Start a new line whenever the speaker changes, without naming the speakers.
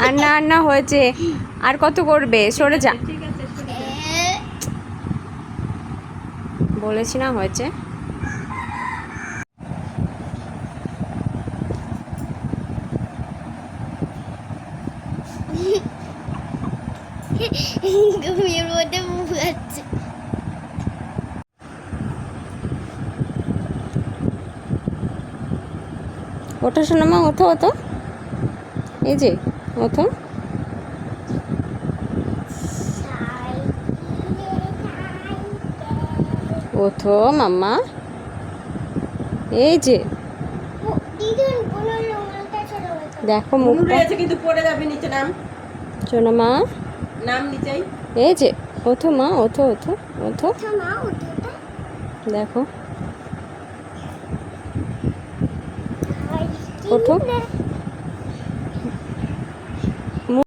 আন্না হয়েছে, আর কত করবে? সরে যা, বলেছি না হয়েছে।
ঘুমিয়ে মধ্যে মুখ আছে।
ওঠো শোনো মা, ওঠো ওঠো, এই যে ওঠো। ওঠো মাম্মা, এই যে দেখো মুখটা
কিন্তু পড়ে যাবে নিচে, নাম
শোনো মা,
নাম নিচেই।
এই যে ওঠো মা, ওঠো ওঠো ওঠো, দেখো ওঠো।